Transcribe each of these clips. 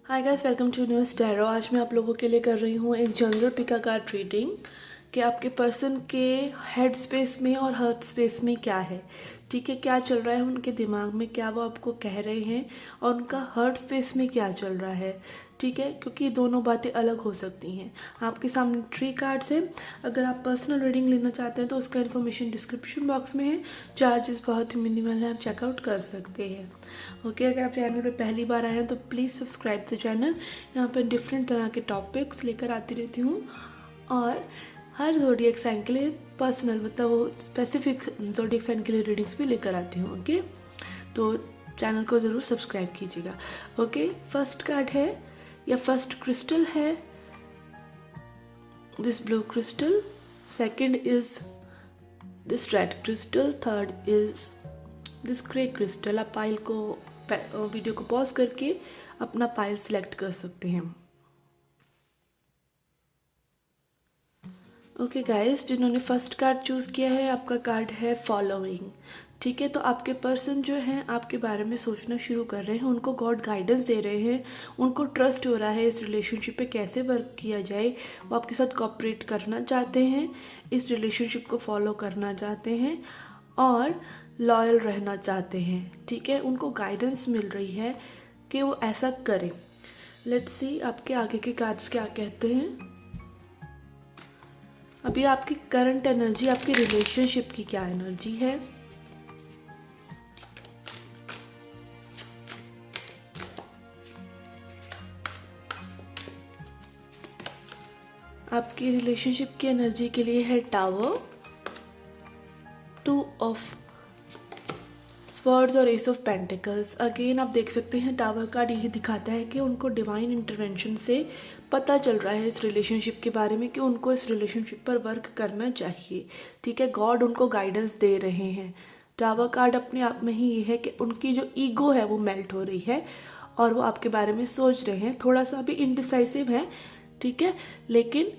Hi guys, welcome to New Staro. आज मैं आप लोगों के लिए कर रही हूँ एक जनरल पिका कार्ड रीडिंग कि आपके पर्सन के हेड स्पेस में और हार्ट स्पेस में क्या है। ठीक है, क्या चल रहा है उनके दिमाग में, क्या वो आपको कह रहे हैं, और उनका हार्ट स्पेस में क्या चल रहा है। ठीक है, क्योंकि दोनों बातें अलग हो सकती हैं। आपके सामने 3 कार्ड्स हैं। अगर आप पर्सनल रीडिंग लेना चाहते हैं तो उसका इन्फॉर्मेशन डिस्क्रिप्शन बॉक्स में है। चार्जेस बहुत ही मिनिमल है, आप चेकआउट कर सकते हैं। ओके, अगर आप चैनल पे पहली बार आए हैं तो प्लीज़ सब्सक्राइब द चैनल। यहाँ पर डिफरेंट तरह के टॉपिक्स लेकर आती रहती हूँ और हर ज़ोडिएक साइन के लिए पर्सनल मतलब वो स्पेसिफिक ज़ोडिएक साइन के लिए रीडिंग्स भी लेकर आती हूँ। ओके, तो चैनल को ज़रूर सब्सक्राइब कीजिएगा। ओके, फर्स्ट कार्ड है या फर्स्ट क्रिस्टल है this blue crystal, second is this red crystal, third is this grey crystal. आप पाइल को वीडियो को पॉज करके अपना पाइल सिलेक्ट कर सकते हैं। ओके गाइस, जिन्होंने फर्स्ट कार्ड चूज़ किया है आपका कार्ड है फॉलोइंग। ठीक है, तो आपके पर्सन जो हैं आपके बारे में सोचना शुरू कर रहे हैं, उनको गॉड गाइडेंस दे रहे हैं, उनको ट्रस्ट हो रहा है इस रिलेशनशिप पे कैसे वर्क किया जाए। वो आपके साथ कोऑपरेट करना चाहते हैं, इस रिलेशनशिप को फॉलो करना चाहते हैं और लॉयल रहना चाहते हैं। ठीक है, उनको गाइडेंस मिल रही है कि वो ऐसा करें। लेट्स सी आपके आगे के कार्ड्स क्या कहते हैं। अभी आपकी करंट एनर्जी, आपकी रिलेशनशिप की क्या एनर्जी है। आपकी रिलेशनशिप की एनर्जी के लिए है टावर, 2 ऑफ स्वर्ड्स और एस ऑफ पेंटिकल्स। अगेन आप देख सकते हैं टावर कार्ड यही दिखाता है कि उनको डिवाइन इंटरवेंशन से पता चल रहा है इस रिलेशनशिप के बारे में कि उनको इस रिलेशनशिप पर वर्क करना चाहिए। ठीक है, गॉड उनको गाइडेंस दे रहे हैं। टावर कार्ड अपने आप में ही ये है कि उनकी जो ईगो है वो मेल्ट हो रही है और वो आपके बारे में सोच रहे हैं। थोड़ा सा भी इनडिसाइसिव है, ठीक है, लेकिन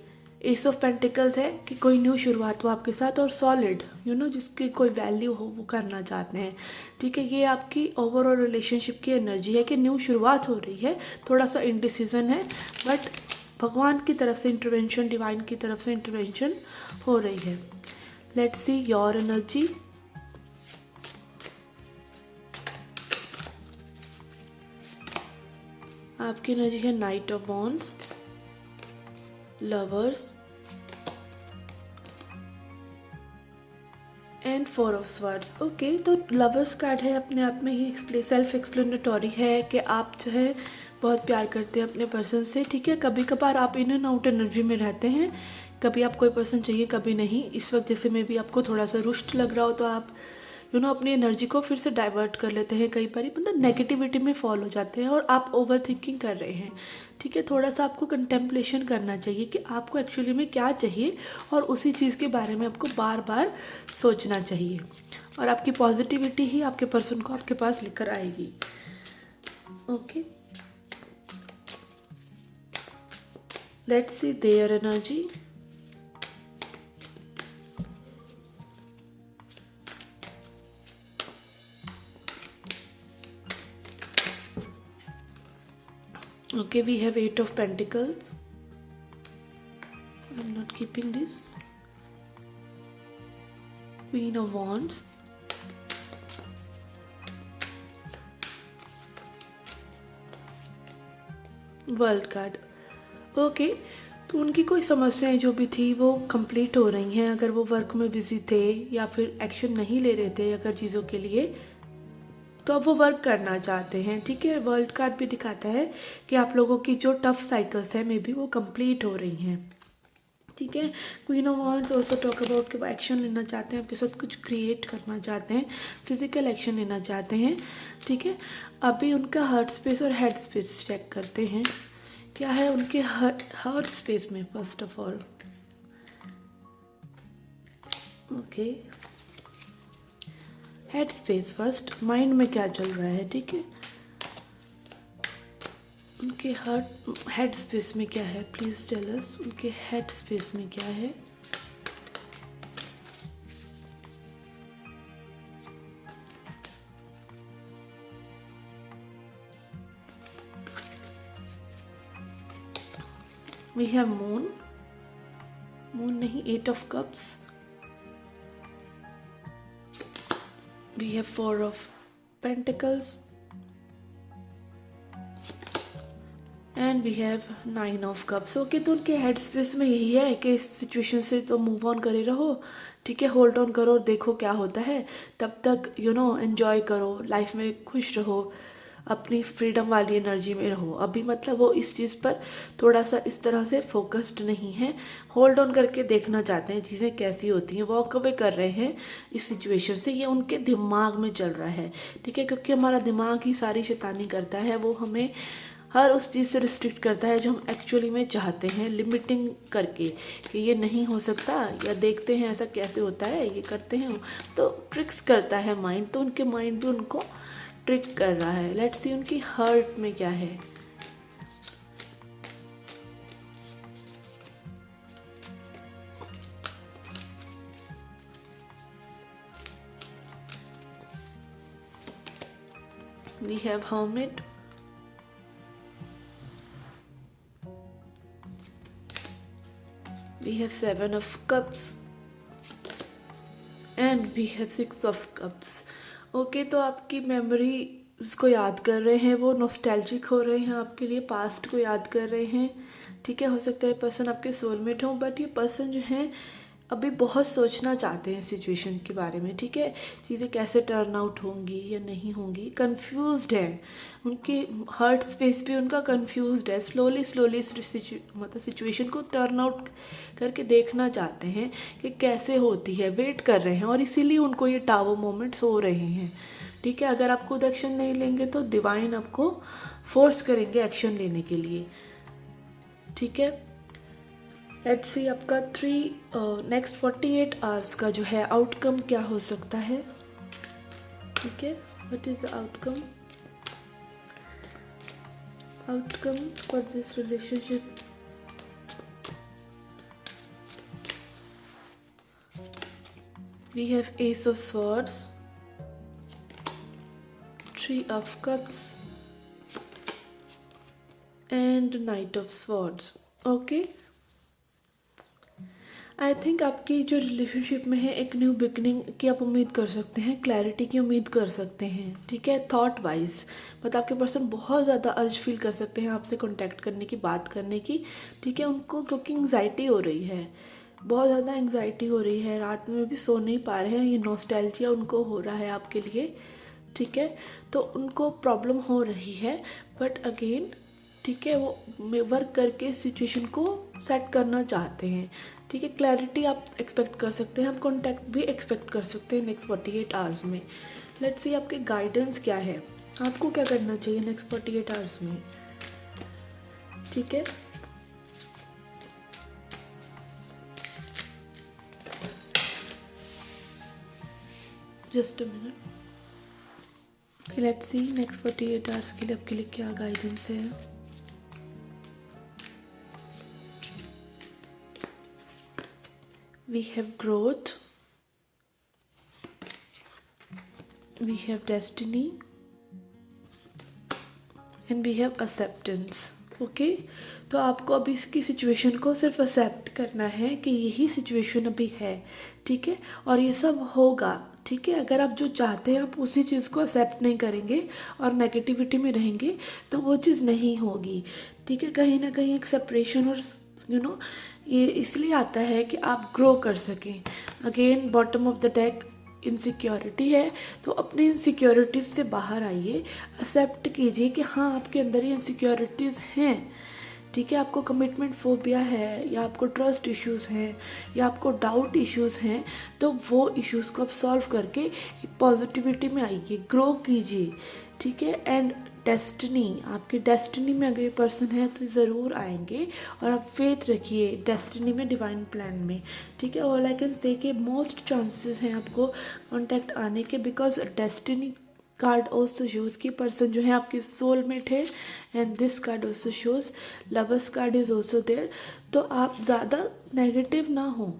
एस ऑफ पेंटिकल्स है कि कोई न्यू शुरुआत हो आपके साथ और सॉलिड जिसकी कोई वैल्यू हो वो करना चाहते हैं। ठीक है, ये आपकी ओवरऑल रिलेशनशिप की एनर्जी है कि न्यू शुरुआत हो रही है। थोड़ा सा इनडिसीजन है बट भगवान की तरफ से इंटरवेंशन, डिवाइन की तरफ से इंटरवेंशन हो रही है। Let's see your energy. आपकी एनर्जी है night of wands, lovers and 4 of swords. Okay, तो लवर्स कार्ड है अपने आप में ही सेल्फ एक्सप्लेनेटरी है कि आप जो है बहुत प्यार करते हैं अपने पर्सन से। ठीक है, कभी कभार आप इन एंड आउट एनर्जी में रहते हैं, कभी आप कोई पर्सन चाहिए कभी नहीं। इस वक्त जैसे में भी आपको थोड़ा सा रुष्ट लग रहा हो तो आप अपनी एनर्जी को फिर से डाइवर्ट कर लेते हैं। कई बार मतलब नेगेटिविटी में फॉल हो जाते हैं और आप ओवर थिंकिंग कर रहे हैं। ठीक है, थोड़ा सा आपको कंटेम्पलेशन करना चाहिए कि आपको एक्चुअली में क्या चाहिए और उसी चीज़ के बारे में आपको बार बार सोचना चाहिए और आपकी पॉजिटिविटी ही आपके पर्सन को आपके पास लेकर आएगी। Okay, let's see their energy. Okay, we have 8 of Pentacles. I'm not keeping this. Queen of Wands. World card. Okay, तो उनकी कोई समस्याएं जो भी थी वो कंप्लीट हो रही हैं। अगर वो वर्क में बिजी थे या फिर एक्शन नहीं ले रहे थे अगर चीज़ों के लिए, तो अब वो वर्क करना चाहते हैं। ठीक है, वर्ल्ड कार्ड भी दिखाता है कि आप लोगों की जो टफ साइकिल्स हैं मे बी वो कंप्लीट हो रही हैं। ठीक है, queen of wands also talk about कि वो एक्शन लेना चाहते हैं, आपके साथ कुछ क्रिएट करना चाहते हैं, फिजिकल एक्शन लेना चाहते हैं। ठीक है, अभी उनका हार्ट स्पेस और हेड स्पेस चेक करते हैं क्या है उनके हार्ट स्पेस में। First of all okay, head space first, mind में क्या चल रहा है। ठीक है, उनके हेड स्पेस में क्या है, प्लीज टेल अस। उनके हेड स्पेस में क्या है। वी हैव मून, मून नहीं, 8 of cups, we have 4 of pentacles and we have 9 of cups. Okay, तो उनके हेड स्पेस में यही है कि इस सिचुएशन से तो मूव ऑन करे रहो, ठीक है, होल्ड ऑन करो और देखो क्या होता है। तब तक एंजॉय करो, लाइफ में खुश रहो, अपनी फ्रीडम वाली एनर्जी में रहो। अभी मतलब वो इस चीज़ पर थोड़ा सा इस तरह से फोकस्ड नहीं है, होल्ड ऑन करके देखना चाहते हैं चीज़ें कैसी होती हैं, वॉक अवे कर रहे हैं इस सिचुएशन से। ये उनके दिमाग में चल रहा है, ठीक है, क्योंकि हमारा दिमाग ही सारी शैतानी करता है। वो हमें हर उस चीज़ से रिस्ट्रिक्ट करता है जो हम एक्चुअली में चाहते हैं, लिमिटिंग करके कि ये नहीं हो सकता, या देखते हैं ऐसा कैसे होता है, ये करते हैं, तो ट्रिक्स करता है माइंड। तो उनके माइंड भी उनको ट्रिक कर रहा है। लेट्स सी उनकी हार्ट में क्या है। We have hermit, we have 7 of cups and we have 6 of cups। Okay, तो आपकी मेमोरी को याद कर रहे हैं, वो नॉस्टैल्जिक हो रहे हैं, आपके लिए पास्ट को याद कर रहे हैं, ठीक है। हो सकता है पर्सन आपके सोलमेट हो, बट ये पर्सन जो है अभी बहुत सोचना चाहते हैं सिचुएशन के बारे में, ठीक है, चीज़ें कैसे टर्न आउट होंगी या नहीं होंगी, कंफ्यूज्ड है, उनके हार्ट स्पेस भी उनका कंफ्यूज्ड है। स्लोली स्लोली मतलब सिचुएशन को टर्न आउट करके देखना चाहते हैं कि कैसे होती है, वेट कर रहे हैं, और इसीलिए उनको ये टावर मोमेंट्स हो रहे हैं, ठीक है। अगर आप खुद एक्शन नहीं लेंगे तो डिवाइन आपको फोर्स करेंगे एक्शन लेने के लिए, ठीक है। लेट्स सी आपका नेक्स्ट 48 आवर्स का जो है आउटकम क्या हो सकता है, ठीक है। What is the outcome for this relationship. We have ace of swords, 3 of cups and knight of swords. Okay, I think आपकी जो रिलेशनशिप में है एक न्यू बिगनिंग की आप उम्मीद कर सकते हैं, क्लैरिटी की उम्मीद कर सकते हैं, ठीक है। थॉट वाइज मतलब आपके पर्सन बहुत ज़्यादा अर्ज फील कर सकते हैं आपसे कांटेक्ट करने की, बात करने की, ठीक है। उनको क्योंकि एंग्जाइटी हो रही है, बहुत ज़्यादा एंग्जाइटी हो रही है, रात में भी सो नहीं पा रहे हैं, ये नॉस्टैल्जिया उनको हो रहा है आपके लिए, ठीक है। तो उनको प्रॉब्लम हो रही है, बट अगेन ठीक है, वो वर्क करके सिचुएशन को सेट करना चाहते हैं, ठीक है। क्लैरिटी आप एक्सपेक्ट कर सकते हैं, आप कॉन्टैक्ट भी एक्सपेक्ट कर सकते हैं नेक्स्ट 48 आवर्स में। लेट्स सी आपके गाइडेंस क्या है, आपको क्या करना चाहिए नेक्स्ट 48 आवर्स में, ठीक है। Just a minute, let's see next 48 hours के लिए आपके लिए क्या गाइडेंस है। We have growth, we have destiny and we have acceptance। Okay, तो आपको अभी इसकी सिचुएशन को सिर्फ एक्सेप्ट करना है कि यही सिचुएशन अभी है, ठीक है, और ये सब होगा, ठीक है। अगर आप जो चाहते हैं आप उसी चीज़ को एक्सेप्ट नहीं करेंगे और नेगेटिविटी में रहेंगे तो वो चीज़ नहीं होगी, ठीक है। कहीं ना कहीं एक सेपरेशन और ये इसलिए आता है कि आप ग्रो कर सकें। Again bottom of the deck insecurity है, तो अपनी इनसिक्योरिटीज से बाहर आइए, एक्सेप्ट कीजिए कि हाँ आपके अंदर ये इनसिक्योरिटीज़ हैं, ठीक है। आपको कमिटमेंट फोबिया है, या आपको ट्रस्ट इश्यूज़ हैं, या आपको डाउट इश्यूज़ हैं, तो वो इश्यूज़ को आप सॉल्व करके एक पॉजिटिविटी में आइए, ग्रो कीजिए, ठीक है। एंड डेस्टिनी, आपकी डेस्टिनी में अगर ये पर्सन है तो ज़रूर आएंगे, और आप फेथ रखिए डेस्टिनी में, डिवाइन प्लान में, ठीक है। ऑल आई कैन से कि मोस्ट चांसेस हैं आपको कांटेक्ट आने के, because destiny card also shows कि पर्सन जो है आपके सोलमेट है, and this card also shows lovers card is also there. तो आप ज़्यादा नेगेटिव ना हो,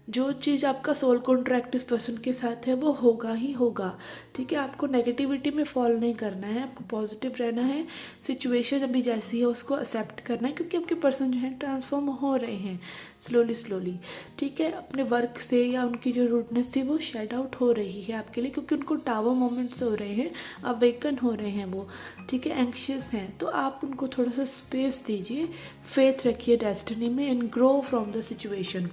जो चीज़ आपका सोल कॉन्ट्रैक्ट इस पर्सन के साथ है वो होगा ही होगा। ठीक है, आपको नेगेटिविटी में फॉल नहीं करना है, आपको पॉजिटिव रहना है। सिचुएशन अभी जैसी है उसको एक्सेप्ट करना है, क्योंकि आपके पर्सन जो है ट्रांसफॉर्म हो रहे हैं स्लोली स्लोली। ठीक है, अपने वर्क से या उनकी जो रूडनेस थी वो शेड आउट हो रही है आपके लिए, क्योंकि उनको टावर मोमेंट्स हो रहे हैं, अवेकन हो रहे हैं वो। ठीक है, एंक्शियस हैं, तो आप उनको थोड़ा सा स्पेस दीजिए, फेथ रखिए डेस्टिनी में and grow from the situation.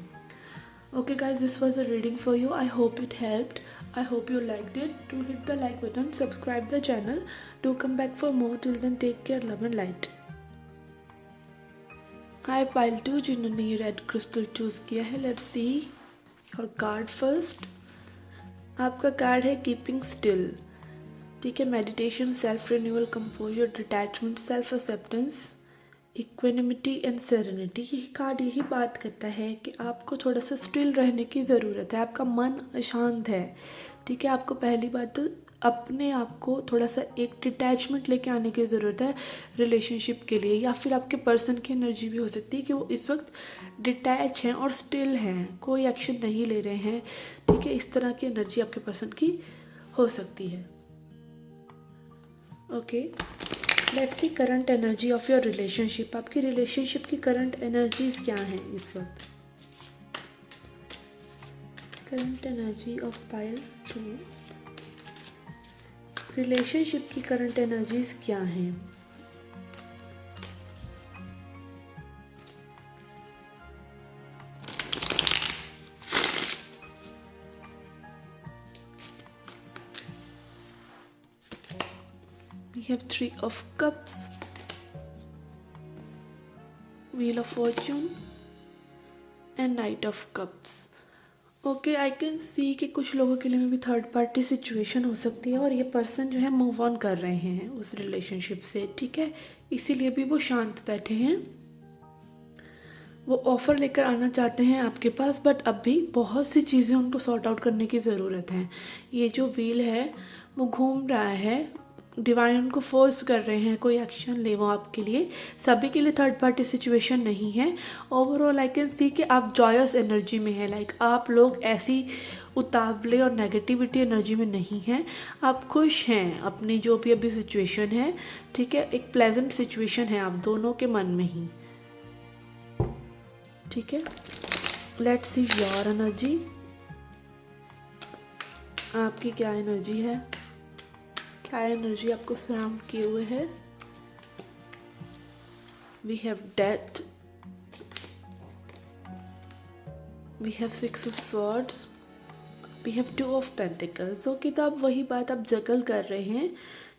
Okay guys, this was a reading for you. I hope it helped. I hope you liked it. Do hit the like button, subscribe the channel. Do come back for more. Till then, take care, love and light. Hi pile 2 जिन्होंने ये red crystal choose किया है, let's see your card first. आपका card है keeping still. ठीक है, meditation, self renewal, composer, detachment, self acceptance, equanimity and serenity. यही card यही बात करता है कि आपको थोड़ा सा स्टिल रहने की ज़रूरत है, आपका मन अशांत है। ठीक है, आपको पहली बात तो अपने आप को थोड़ा सा एक डिटैचमेंट लेके आने की ज़रूरत है रिलेशनशिप के लिए, या फिर आपके पर्सन की एनर्जी भी हो सकती है कि वो इस वक्त डिटैच हैं और स्टिल हैं, कोई एक्शन नहीं ले रहे हैं। ठीक है, इस तरह की एनर्जी आपके पर्सन की हो सकती है। Okay, let's see current energy of your relationship. आपकी रिलेशनशिप की करंट एनर्जीज क्या हैं इस वक्त? Current energy of pile 2, relationship की करंट एनर्जीज क्या हैं? We have 3 of Cups, Wheel of Fortune and Knight of Cups. Okay, I can see कि कुछ लोगों के लिए भी थर्ड पार्टी सिचुएशन हो सकती है और ये पर्सन जो है मूव ऑन कर रहे हैं उस रिलेशनशिप से। ठीक है, इसीलिए भी वो शांत बैठे हैं। वो ऑफ़र लेकर आना चाहते हैं आपके पास, बट अभी बहुत सी चीज़ें उनको सॉर्ट आउट करने की ज़रूरत है। ये जो व्हील है वो घूम रहा है, डिवाइन उनको फोर्स कर रहे हैं कोई एक्शन ले वो आपके लिए। सभी के लिए थर्ड पार्टी सिचुएशन नहीं है। ओवरऑल आई कैन सी कि आप जॉयस एनर्जी में है, लाइक आप लोग ऐसी उतावले और नेगेटिविटी एनर्जी में नहीं हैं, आप खुश हैं अपनी जो भी अभी सिचुएशन है। ठीक है, एक प्लेजेंट सिचुएशन है आप दोनों के मन में ही। ठीक है, लेट्स सी योर एनर्जी। आपकी क्या एनर्जी है, क्या एनर्जी आपको सराउंड किए हुए है? We have death, we have 6 of swords, we have 2 of pentacles. Okay, तो अब वही बात आप जगल कर रहे हैं।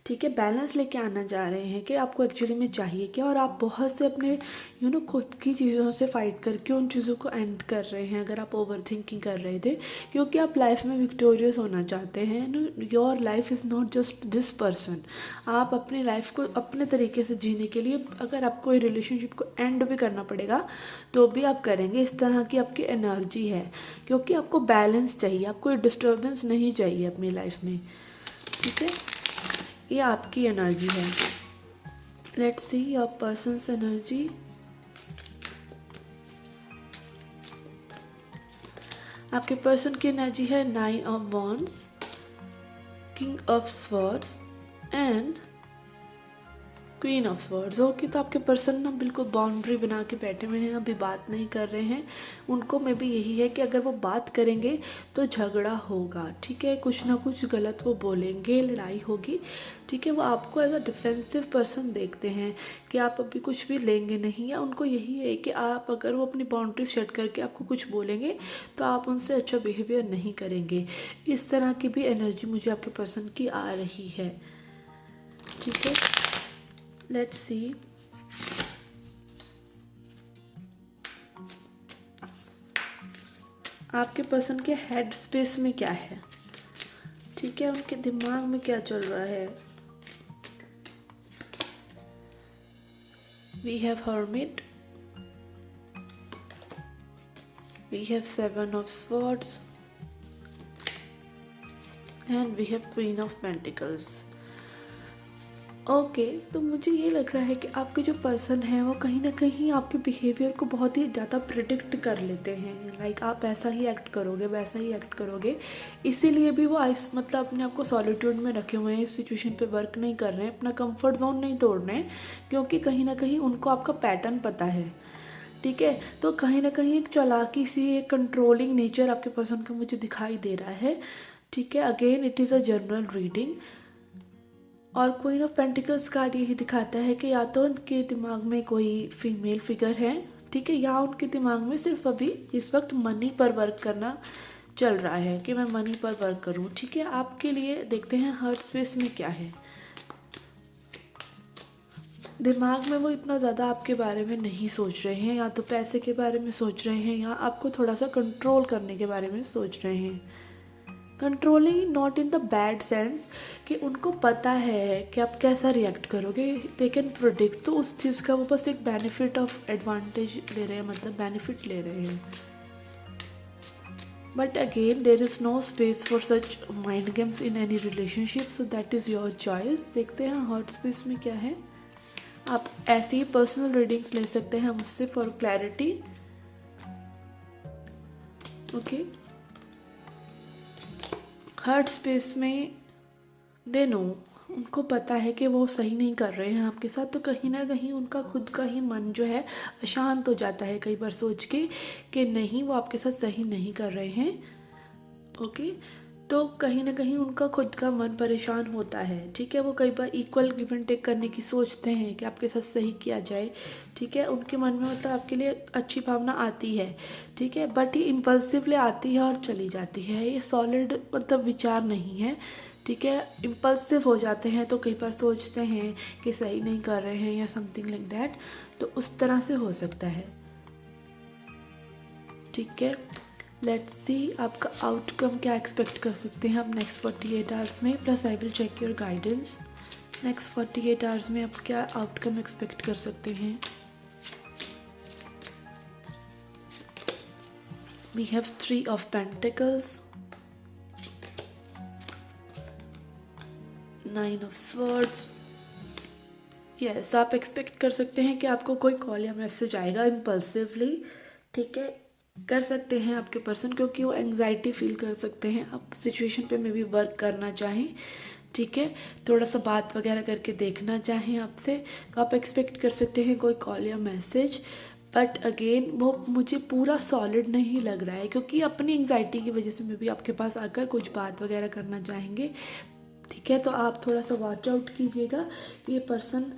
ठीक है, बैलेंस लेके आना चाह रहे हैं कि आपको एक्चुअली में चाहिए क्या, और आप बहुत से अपने खुद की चीज़ों से फाइट करके उन चीज़ों को एंड कर रहे हैं। अगर आप ओवर थिंकिंग कर रहे थे, क्योंकि आप लाइफ में विक्टोरियस होना चाहते हैं। Your life is not just this person. आप अपनी लाइफ को अपने तरीके से जीने के लिए अगर आपको रिलेशनशिप को एंड भी करना पड़ेगा तो भी आप करेंगे। इस तरह की आपकी एनर्जी है, क्योंकि आपको बैलेंस चाहिए, आपको डिस्टर्बेंस नहीं चाहिए अपनी लाइफ में। ठीक है, ये आपकी एनर्जी है। Let's see your persons energy. आपके पर्सन की एनर्जी है 9 of wands, king of swords and queen of swords. Okay, तो आपके पर्सन ना बिल्कुल बाउंड्री बना के बैठे हुए हैं, अभी बात नहीं कर रहे हैं। उनको में भी यही है कि अगर वो बात करेंगे तो झगड़ा होगा। ठीक है, कुछ ना कुछ गलत वो बोलेंगे, लड़ाई होगी। ठीक है, वो आपको एज अ डिफेंसिव पर्सन देखते हैं कि आप अभी कुछ भी लेंगे नहीं, या उनको यही है कि आप अगर वो अपनी बाउंड्री सेट करके आपको कुछ बोलेंगे तो आप उनसे अच्छा बिहेवियर नहीं करेंगे। इस तरह की भी एनर्जी मुझे आपके पर्सन की आ रही है। ठीक है, लेट्स सी आपके पर्सन के हेड स्पेस में क्या है। ठीक है, उनके दिमाग में क्या चल रहा है। We have hermit, we have 7 of swords and we have queen of pentacles. Okay, तो मुझे ये लग रहा है कि आपके जो पर्सन है वो कहीं ना कहीं आपके बिहेवियर को बहुत ही ज़्यादा प्रिडिक्ट कर लेते हैं। लाइक आप ऐसा ही एक्ट करोगे, वैसा ही एक्ट करोगे, इसीलिए भी वो आइस मतलब अपने आप को सॉलिट्यूड में रखे हुए हैं, इस सिचुएशन पे वर्क नहीं कर रहे हैं, अपना कंफर्ट जोन नहीं तोड़ रहे हैं, क्योंकि कहीं ना कहीं उनको आपका पैटर्न पता है। ठीक है, तो कहीं ना कहीं एक चालाकी सी, एक कंट्रोलिंग नेचर आपके पर्सन का मुझे दिखाई दे रहा है। ठीक है, again it is a general reading, और क्वीन ऑफ पेंटिकल्स कार्ड यही दिखाता है कि या तो उनके दिमाग में कोई फीमेल फिगर है, ठीक है, या उनके दिमाग में सिर्फ अभी इस वक्त मनी पर वर्क करना चल रहा है कि मैं मनी पर वर्क करूं। ठीक है, आपके लिए देखते हैं हार्ट स्पेस में क्या है। दिमाग में वो इतना ज़्यादा आपके बारे में नहीं सोच रहे हैं, या तो पैसे के बारे में सोच रहे हैं, या आपको थोड़ा सा कंट्रोल करने के बारे में सोच रहे हैं। Controlling not in the bad sense कि उनको पता है कि आप कैसा रिएक्ट करोगे, दे कैन प्रोडिक्ट, तो उस चीज़ का वो बस एक बेनिफिट ऑफ एडवांटेज ले रहे हैं, मतलब बेनिफिट ले रहे हैं। But again there is no space for such mind games in any relationship, so that is your choice. देखते हैं हार्ट स्पेस में क्या है। आप ऐसे ही पर्सनल रीडिंग्स ले सकते हैं मुझसे for clarity. Okay, heart space में दे नो, उनको पता है कि वो सही नहीं कर रहे हैं आपके साथ, तो कहीं ना कहीं उनका खुद का ही मन जो है अशांत हो जाता है कई बार सोच के कि नहीं, वो आपके साथ सही नहीं कर रहे हैं। ओके, तो कहीं ना कहीं उनका खुद का मन परेशान होता है। ठीक है, वो कई बार इक्वल गिव एंड टेक करने की सोचते हैं कि आपके साथ सही किया जाए। ठीक है, उनके मन में मतलब आपके लिए अच्छी भावना आती है। ठीक है, बट ये इम्पल्सिवली आती है और चली जाती है, ये सॉलिड मतलब विचार नहीं है। ठीक है, इम्पल्सिव हो जाते हैं तो कई बार सोचते हैं कि सही नहीं कर रहे हैं या समथिंग लाइक दैट, तो उस तरह से हो सकता है। ठीक है, लेट्स सी आपका आउटकम क्या एक्सपेक्ट कर सकते हैं आप नेक्स्ट 48 आवर्स में, plus I will check your guidance. Next 48 hours में आप क्या आउटकम एक्सपेक्ट कर सकते हैं। We have 3 of pentacles, 9 of swords. Yes, आप एक्सपेक्ट कर सकते हैं कि आपको कोई कॉल या मैसेज आएगा इम्पल्सिवली। ठीक है, कर सकते हैं आपके पर्सन, क्योंकि वो एंग्जाइटी फील कर सकते हैं आप सिचुएशन पे में भी वर्क करना चाहें। ठीक है, थोड़ा सा बात वगैरह करके देखना चाहें आपसे, तो आप एक्सपेक्ट कर सकते हैं कोई कॉल या मैसेज। बट अगेन वो मुझे पूरा सॉलिड नहीं लग रहा है, क्योंकि अपनी एंग्जाइटी की वजह से मैं भी आपके पास आकर कुछ बात वगैरह करना चाहेंगे। ठीक है, तो आप थोड़ा सा वॉच आउट कीजिएगा ये पर्सन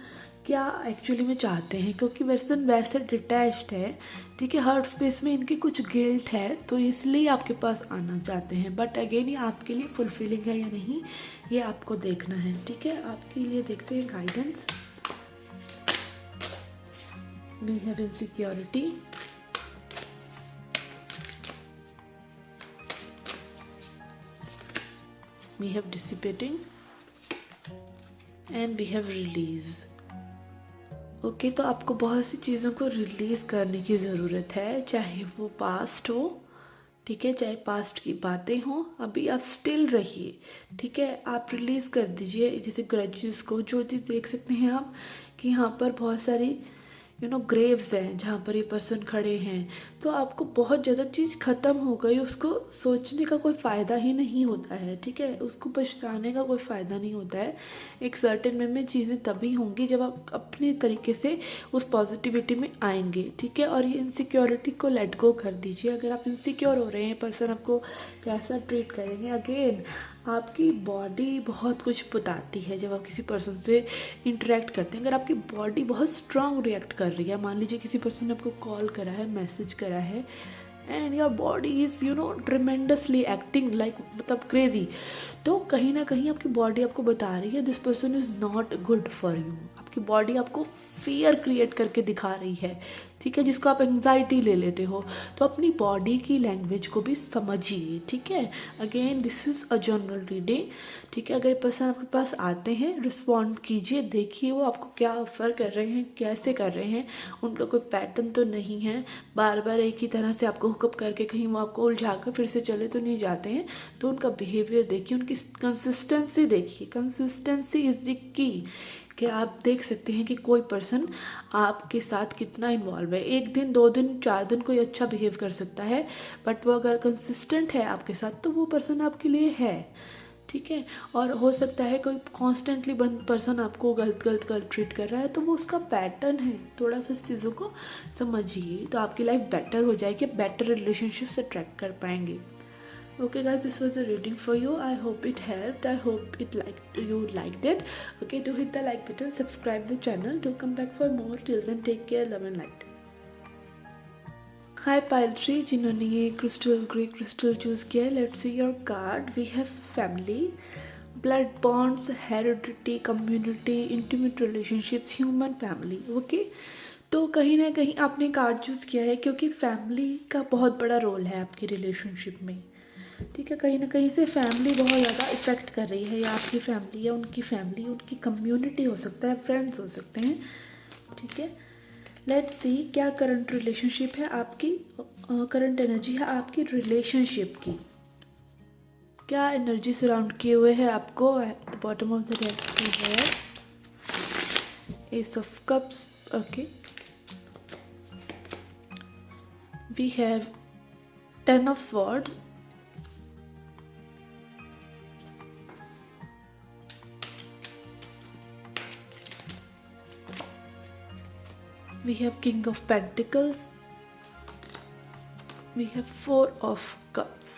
क्या एक्चुअली में चाहते हैं, क्योंकि पर्सन वैसे डिटैच्ड है। ठीक है, हार्ट स्पेस में इनकी कुछ गिल्ट है, तो इसलिए आपके पास आना चाहते हैं। बट अगेन ये आपके लिए फुलफिलिंग है या नहीं, ये आपको देखना है। ठीक है, आपके लिए देखते हैं guidance. We have insecurity, we have dissipating, and we have release. Okay, तो आपको बहुत सी चीज़ों को रिलीज़ करने की ज़रूरत है, चाहे वो पास्ट हो, ठीक है, चाहे पास्ट की बातें हों, अभी आप स्टिल रहिए। ठीक है, आप रिलीज़ कर दीजिए जैसे ग्रजेस को। जो चीज़ देख सकते हैं आप कि यहाँ पर बहुत सारी ग्रेव्स हैं जहाँ पर ये पर्सन खड़े हैं, तो आपको बहुत ज़्यादा चीज़ ख़त्म हो गई, उसको सोचने का कोई फ़ायदा ही नहीं होता है। ठीक है, उसको पछताने का कोई फ़ायदा नहीं होता है। एक सर्टेन वे में चीज़ें तभी होंगी जब आप अपने तरीके से उस पॉजिटिविटी में आएंगे। ठीक है, और ये इनसिक्योरिटी को लेट गो कर दीजिए। अगर आप इनसिक्योर हो रहे हैं, पर्सन आपको कैसा ट्रीट करेंगे, अगेन आपकी बॉडी बहुत कुछ बताती है जब आप किसी पर्सन से इंटरेक्ट करते हैं। अगर आपकी बॉडी बहुत स्ट्रांग रिएक्ट कर रही है, मान लीजिए किसी पर्सन ने आपको कॉल करा है, मैसेज करा है, and your body is tremendously acting like मतलब क्रेजी, तो कहीं ना कहीं आपकी बॉडी आपको बता रही है this person is not good for you. आपकी बॉडी आपको फियर क्रिएट करके दिखा रही है। ठीक है, जिसको आप एंग्जाइटी ले लेते हो, तो अपनी बॉडी की लैंग्वेज को भी समझिए। ठीक है, again this is a general reading. ठीक है, अगर पर्सन आपके पास आते हैं, रिस्पॉन्ड कीजिए, देखिए वो आपको क्या ऑफर कर रहे हैं, कैसे कर रहे हैं, उनका कोई पैटर्न तो नहीं है, बार बार एक ही तरह से आपको हुकअप करके कहीं वो आपको उलझा कर फिर से चले तो नहीं जाते हैं। तो उनका बिहेवियर देखिए, उनकी कंसिस्टेंसी देखिए, कंसिस्टेंसी इज़ द की। कि आप देख सकते हैं कि कोई पर्सन आपके साथ कितना इन्वॉल्व है। 1 दिन 2 दिन 4 दिन कोई अच्छा बिहेव कर सकता है, बट वो अगर कंसिस्टेंट है आपके साथ तो वो पर्सन आपके लिए है, ठीक है। और हो सकता है कोई कॉन्स्टेंटली पर्सन आपको गलत ट्रीट कर रहा है, तो वो उसका पैटर्न है। थोड़ा सा इस चीज़ों को समझिए तो आपकी लाइफ बेटर हो जाएगी, बेटर रिलेशनशिप से ट्रैक कर पाएंगे। Okay guys, this was a reading for you. I hope it helped. I hope you liked it. Okay, do hit the like button, subscribe the channel, do come back for more. Till then, take care, love and light. Hi Pile Tree, जिन्होंने ये crystal grey crystal choose किया है, let's see your card. We have family, blood bonds, heredity, community, intimate relationships, human family. Okay, तो कहीं ना कहीं आपने card choose किया है क्योंकि फैमिली का बहुत बड़ा रोल है आपकी रिलेशनशिप में, ठीक है। कहीं ना कहीं से फैमिली बहुत ज़्यादा इफ़ेक्ट कर रही है, या आपकी फैमिली या उनकी फैमिली, उनकी कम्युनिटी हो सकता है, फ्रेंड्स हो सकते हैं, ठीक है। लेट्स सी क्या करंट रिलेशनशिप है आपकी, करंट एनर्जी है आपकी रिलेशनशिप की, क्या एनर्जी सराउंड किए हुए है आपको। At the bottom of the deck we have ace of cups, okay, we have 10 of swords, we have King of Pentacles, we have 4 of Cups।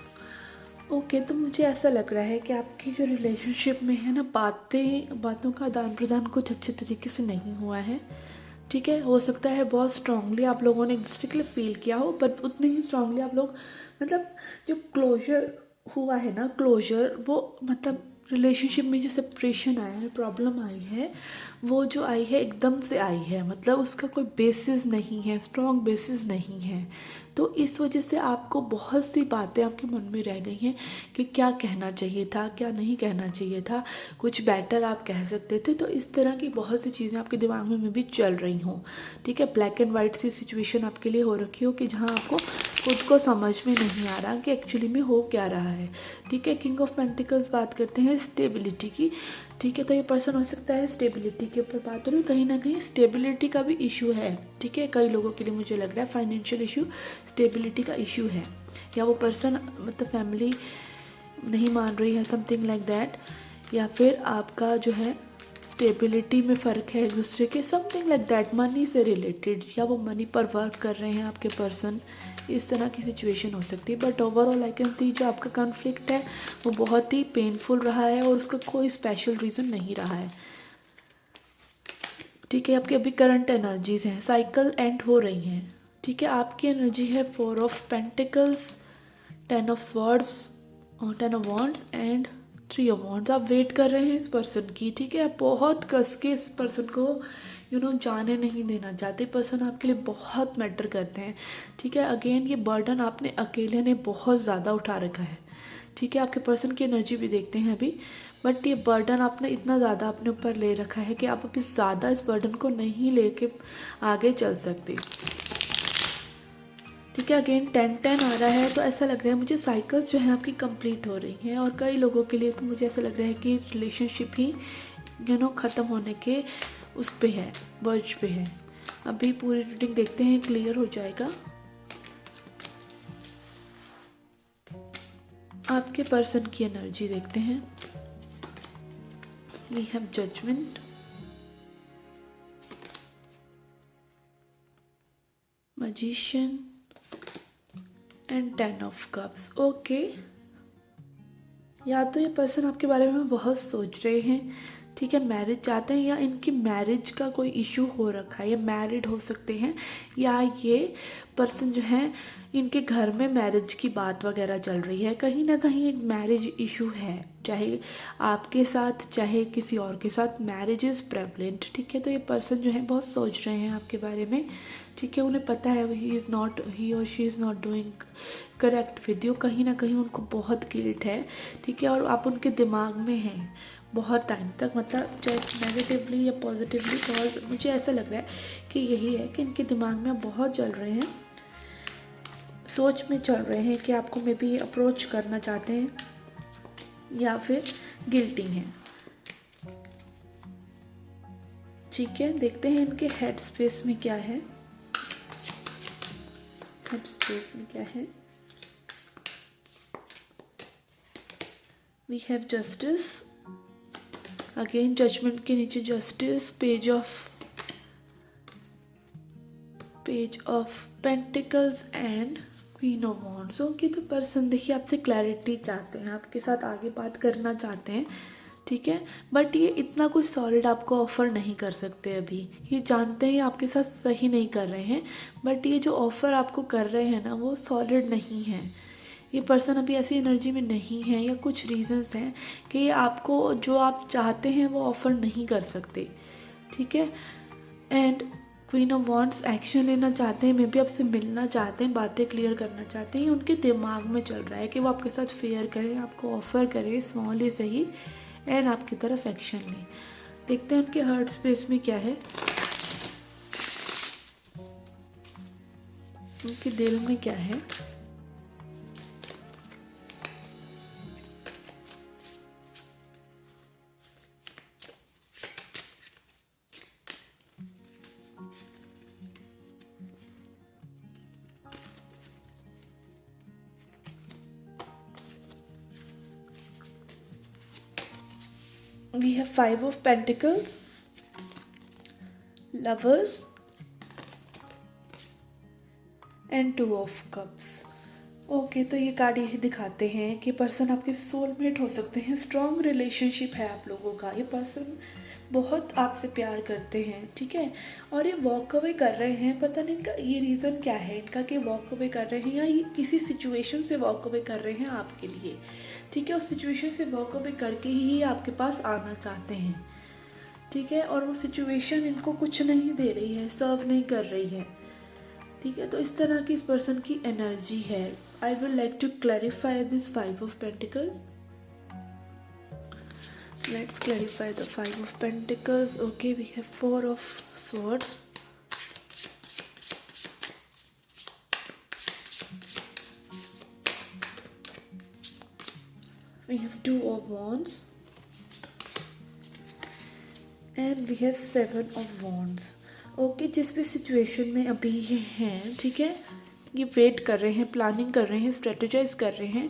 Okay, तो मुझे ऐसा लग रहा है कि आपकी जो रिलेशनशिप में है ना, बातों का आदान प्रदान कुछ अच्छे तरीके से नहीं हुआ है, ठीक है। हो सकता है बहुत स्ट्रांगली आप लोगों ने एक दूसरे के लिए फील किया हो, बट उतने ही स्ट्रांगली आप लोग, मतलब जो क्लोजर हुआ है ना, क्लोजर, वो मतलब रिलेशनशिप में जो सेपरेशन आया है, प्रॉब्लम आई है, वो जो आई है एकदम से आई है, मतलब उसका कोई बेसिस नहीं है, स्ट्रॉन्ग बेसिस नहीं है। तो इस वजह से आपको बहुत सी बातें आपके मन में रह गई हैं कि क्या कहना चाहिए था, क्या नहीं कहना चाहिए था, कुछ बेटर आप कह सकते थे। तो इस तरह की बहुत सी चीज़ें आपके दिमाग में भी चल रही हों, ठीक है। ब्लैक एंड वाइट सी सिचुएशन आपके लिए हो रखी हो कि जहाँ आपको खुद को समझ में नहीं आ रहा कि एक्चुअली में हो क्या रहा है, ठीक है। किंग ऑफ पेंटिकल्स बात करते हैं स्टेबिलिटी की, ठीक है। तो ये पर्सन हो सकता है स्टेबिलिटी के ऊपर बात हो रही है, कहीं ना कहीं स्टेबिलिटी का भी इशू है, ठीक है। कई लोगों के लिए मुझे लग रहा है फाइनेंशियल इशू, स्टेबिलिटी का इशू है, या वो पर्सन मतलब फैमिली नहीं मान रही है, समथिंग लाइक दैट, या फिर आपका जो है स्टेबिलिटी में फ़र्क है एक दूसरे के, समथिंग लाइक दैट, मनी से रिलेटेड, या वो मनी पर वर्क कर रहे हैं आपके पर्सन, इस तरह की सिचुएशन हो सकती है। But overall I can see जो आपका कॉन्फ्लिक्ट है वो बहुत ही पेनफुल रहा है और उसका कोई स्पेशल रीज़न नहीं रहा है, ठीक है। आपकी अभी करंट एनर्जीज हैं, साइकिल एंड हो रही हैं, ठीक है। आपकी एनर्जी है 4 of pentacles, 10 of swords, 10 of wands and 3 of wands. आप वेट कर रहे हैं इस पर्सन की, ठीक है। आप बहुत कस के इस पर्सन को जाने नहीं देना चाहते, पर्सन आपके लिए बहुत मैटर करते हैं, ठीक है। अगेन ये बर्डन आपने अकेले ने बहुत ज़्यादा उठा रखा है, ठीक है। आपके पर्सन की एनर्जी भी देखते हैं अभी, बट ये बर्डन आपने इतना ज़्यादा अपने ऊपर ले रखा है कि आप अभी ज़्यादा इस बर्डन को नहीं लेके आगे चल सकते, ठीक है। अगेन 10-10 आ रहा है, तो ऐसा लग रहा है मुझे साइकिल्स जो है आपकी कंप्लीट हो रही हैं, और कई लोगों के लिए तो मुझे ऐसा लग रहा है कि रिलेशनशिप ही ख़त्म होने के उस पे है, वर्ज पे है। अभी पूरी रीडिंग देखते हैं, क्लियर हो जाएगा। आपके पर्सन की एनर्जी देखते हैं। We have judgement, magician and 10 of cups. Okay, या तो ये पर्सन आपके बारे में बहुत सोच रहे हैं, ठीक है, मैरिज चाहते हैं, या इनकी मैरिज का कोई इशू हो रखा है, या मैरिड हो सकते हैं, या ये पर्सन जो है इनके घर में मैरिज की बात वगैरह चल रही है, कहीं ना कहीं एक मैरिज इशू है, चाहे आपके साथ चाहे किसी और के साथ, मैरिज इज़ प्रेवलेंट, ठीक है। तो ये पर्सन जो है बहुत सोच रहे हैं आपके बारे में, ठीक है। उन्हें पता है ही और she is not doing correct with you, कहीं ना कहीं उनको बहुत गिल्ट है, ठीक है। और आप उनके दिमाग में हैं बहुत टाइम तक, मतलब चाहे नेगेटिवली या पॉजिटिवली, बहुत मुझे ऐसा लग रहा है कि यही है कि इनके दिमाग में बहुत चल रहे हैं, सोच में चल रहे हैं कि आपको मे बी अप्रोच करना चाहते हैं, या फिर गिल्टी हैं। ठीक है, देखते हैं इनके हेड स्पेस में क्या है। हेड स्पेस में क्या है? We have justice, again judgement के नीचे justice, page of pentacles and queen of wands. Okay, तो पर्सन देखिए आपसे क्लैरिटी चाहते हैं, आपके साथ आगे बात करना चाहते हैं, ठीक है, बट ये इतना कुछ सॉलिड आपको ऑफ़र नहीं कर सकते अभी। ये जानते हैं आपके साथ सही नहीं कर रहे हैं, बट ये जो ऑफ़र आपको कर रहे हैं ना वो सॉलिड नहीं है। ये पर्सन अभी ऐसी एनर्जी में नहीं है, या कुछ रीजंस हैं कि ये आपको जो आप चाहते हैं वो ऑफ़र नहीं कर सकते, ठीक है। And queen of wands action लेना चाहते हैं, मे बी आपसे मिलना चाहते हैं, बातें क्लियर करना चाहते हैं। उनके दिमाग में चल रहा है कि वो आपके साथ फेयर करें, आपको ऑफ़र करें, स्मॉल ही सही, एंड आपकी तरफ एक्शन लें। देखते हैं उनके हार्ट स्पेस में क्या है, उनके दिल में क्या है। We have 5 of Pentacles, Lovers and 2 of Cups। Okay, तो ये कार्ड यही दिखाते हैं कि पर्सन आपके सोलमेट हो सकते हैं। स्ट्रॉन्ग रिलेशनशिप है आप लोगों का, ये पर्सन बहुत आपसे प्यार करते हैं, ठीक है, और ये वॉक अवे कर रहे हैं। पता नहीं इनका ये रीज़न क्या है इनका कि वॉक अवे कर रहे हैं, या ये किसी सिचुएशन से वॉक अवे कर रहे हैं आपके लिए, ठीक है। उस सिचुएशन से वॉक अवे करके ही आपके पास आना चाहते हैं, ठीक है, और वो सिचुएशन इनको कुछ नहीं दे रही है, सर्व नहीं कर रही है, ठीक है। तो इस तरह की इस पर्सन की एनर्जी है। I will like to clarify this 5 of Pentacles। Let's clarify the 5 of Pentacles। Okay, we have 4 of Swords, we have 2 of Wands, and we have 7 of Wands। Okay, जिस भी सिचुएशन में अभी ये हैं, ठीक है, ये वेट कर रहे हैं, प्लानिंग कर रहे हैं, स्ट्रेटेजाइज कर रहे हैं,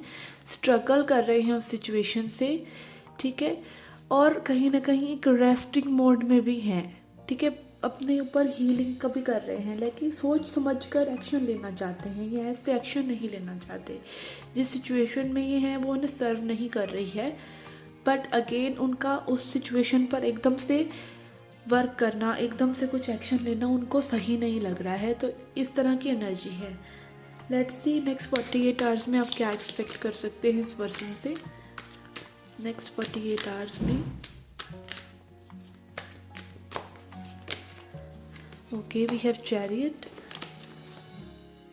स्ट्रगल कर रहे हैं उस सिचुएशन से, ठीक है, और कहीं ना कहीं एक रेस्टिंग मोड में भी हैं, ठीक है, अपने ऊपर हीलिंग का भी कर रहे हैं, लेकिन सोच समझ कर एक्शन लेना चाहते हैं। ये ऐसे एक्शन नहीं लेना चाहते, जिस सिचुएशन में ये हैं वो उन्हें सर्व नहीं कर रही है, बट अगेन उनका उस सिचुएशन पर एकदम से वर्क करना, एकदम से कुछ एक्शन लेना उनको सही नहीं लग रहा है। तो इस तरह की एनर्जी है। लेट्स सी नेक्स्ट 48 आवर्स में आप क्या एक्सपेक्ट कर सकते हैं इस पर्सन से। नेक्स्ट 48 आवर्स में okay, we have chariot,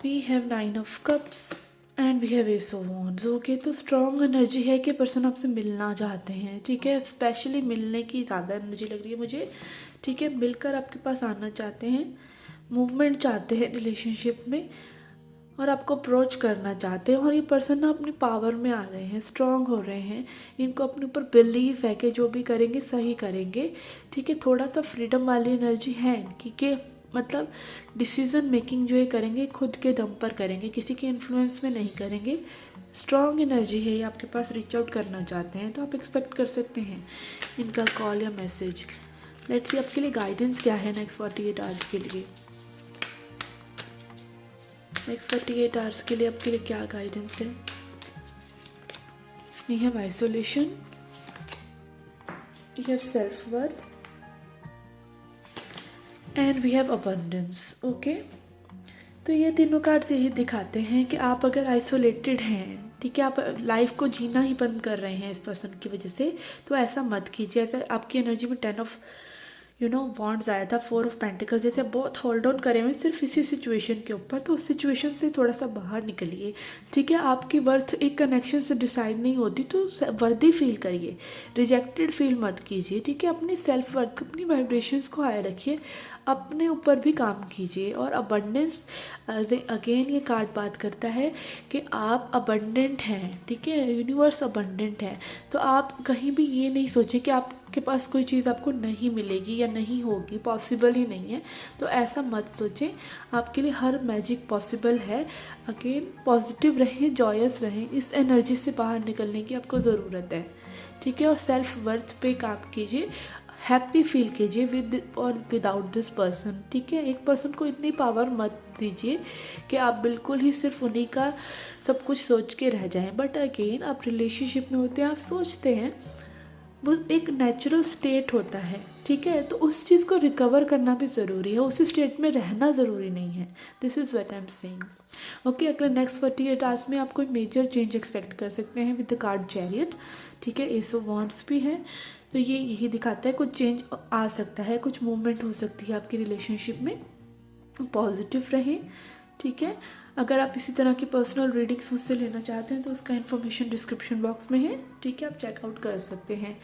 we have 9 of Cups and we have Ace of Wands। Okay, तो स्ट्रॉन्ग एनर्जी है कि पर्सन आपसे मिलना चाहते हैं, ठीक है, स्पेशली मिलने की ज़्यादा एनर्जी लग रही है मुझे, ठीक है, मिलकर आपके पास आना चाहते हैं, मूवमेंट चाहते हैं रिलेशनशिप में, और आपको अप्रोच करना चाहते हैं। और ये पर्सन ना अपनी पावर में आ रहे हैं, स्ट्रॉन्ग हो रहे हैं, इनको अपने ऊपर बिलीव है कि जो भी करेंगे सही करेंगे, ठीक है। थोड़ा सा फ्रीडम वाली एनर्जी है इनकी कि मतलब डिसीज़न मेकिंग जो ये करेंगे खुद के दम पर करेंगे, किसी के इन्फ्लुएंस में नहीं करेंगे। स्ट्रॉन्ग एनर्जी है, ये आपके पास रीच आउट करना चाहते हैं, तो आप एक्सपेक्ट कर सकते हैं इनका कॉल या मैसेज। लेट्स सी आपके लिए गाइडेंस क्या है नेक्स्ट 48 आवर्स के लिए। नेक्स्ट 48 आवर्स के लिए आपके लिए क्या गाइडेंस है। We have isolation, we have self worth and we have abundance. Okay, तो ये तीनों कार्ड्स यही दिखाते हैं कि आप अगर आइसोलेटेड हैं, ठीक है, आप लाइफ को जीना ही बंद कर रहे हैं इस पर्सन की वजह से, तो ऐसा मत कीजिए। ऐसा आपकी एनर्जी में 10 of वॉन्ड्स आया था, 4 of Pentacles, जैसे आप बहुत होल्ड ऑन करे हुए सिर्फ इसी सिचुएशन के ऊपर, तो उस सिचुएशन से थोड़ा सा बाहर निकलिए, ठीक है। आपकी वर्थ एक कनेक्शन से डिसाइड नहीं होती, तो वर्दी फील करिए, रिजेक्टेड फील मत कीजिए, ठीक है। अपनी सेल्फ वर्थ, अपनी वाइब्रेशंस को हाई रखिए, अपने ऊपर भी काम कीजिए। और अबंडेंस अगेन ये कार्ड बात करता है कि आप अबंडेंट हैं, ठीक है, यूनिवर्स अबंडेंट है, तो आप कहीं भी ये नहीं सोचें कि आप आपके पास कोई चीज़ आपको नहीं मिलेगी या नहीं होगी, पॉसिबल ही नहीं है, तो ऐसा मत सोचें। आपके लिए हर मैजिक पॉसिबल है। अगेन पॉजिटिव रहें, जॉयस रहें, इस एनर्जी से बाहर निकलने की आपको ज़रूरत है, ठीक है। और सेल्फ वर्थ पे काम कीजिए, हैप्पी फील कीजिए विद और विदाउट दिस पर्सन, ठीक है। एक पर्सन को इतनी पावर मत दीजिए कि आप बिल्कुल ही सिर्फ उन्हीं का सब कुछ सोच के रह जाएं। बट अगेन आप रिलेशनशिप में होते हैं, आप सोचते हैं, वो एक नेचुरल स्टेट होता है, ठीक है। तो उस चीज़ को रिकवर करना भी ज़रूरी है, उसी स्टेट में रहना ज़रूरी नहीं है। This is what I am saying. Okay, अगला नेक्स्ट 48 आवर्स में आप कोई मेजर चेंज एक्सपेक्ट कर सकते हैं विद द कार्ड चैरियट, ठीक है। एस ऑफ वांड्स भी है, तो ये यही दिखाता है कुछ चेंज आ सकता है, कुछ मूवमेंट हो सकती है आपकी रिलेशनशिप में। पॉजिटिव रहें, ठीक है। अगर आप इसी तरह की पर्सनल रीडिंग्स मुझसे लेना चाहते हैं तो उसका इन्फॉर्मेशन डिस्क्रिप्शन बॉक्स में है, ठीक है, आप चेकआउट कर सकते हैं।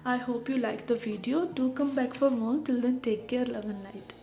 I hope you like the video, do come back for more, till then take care, love and light.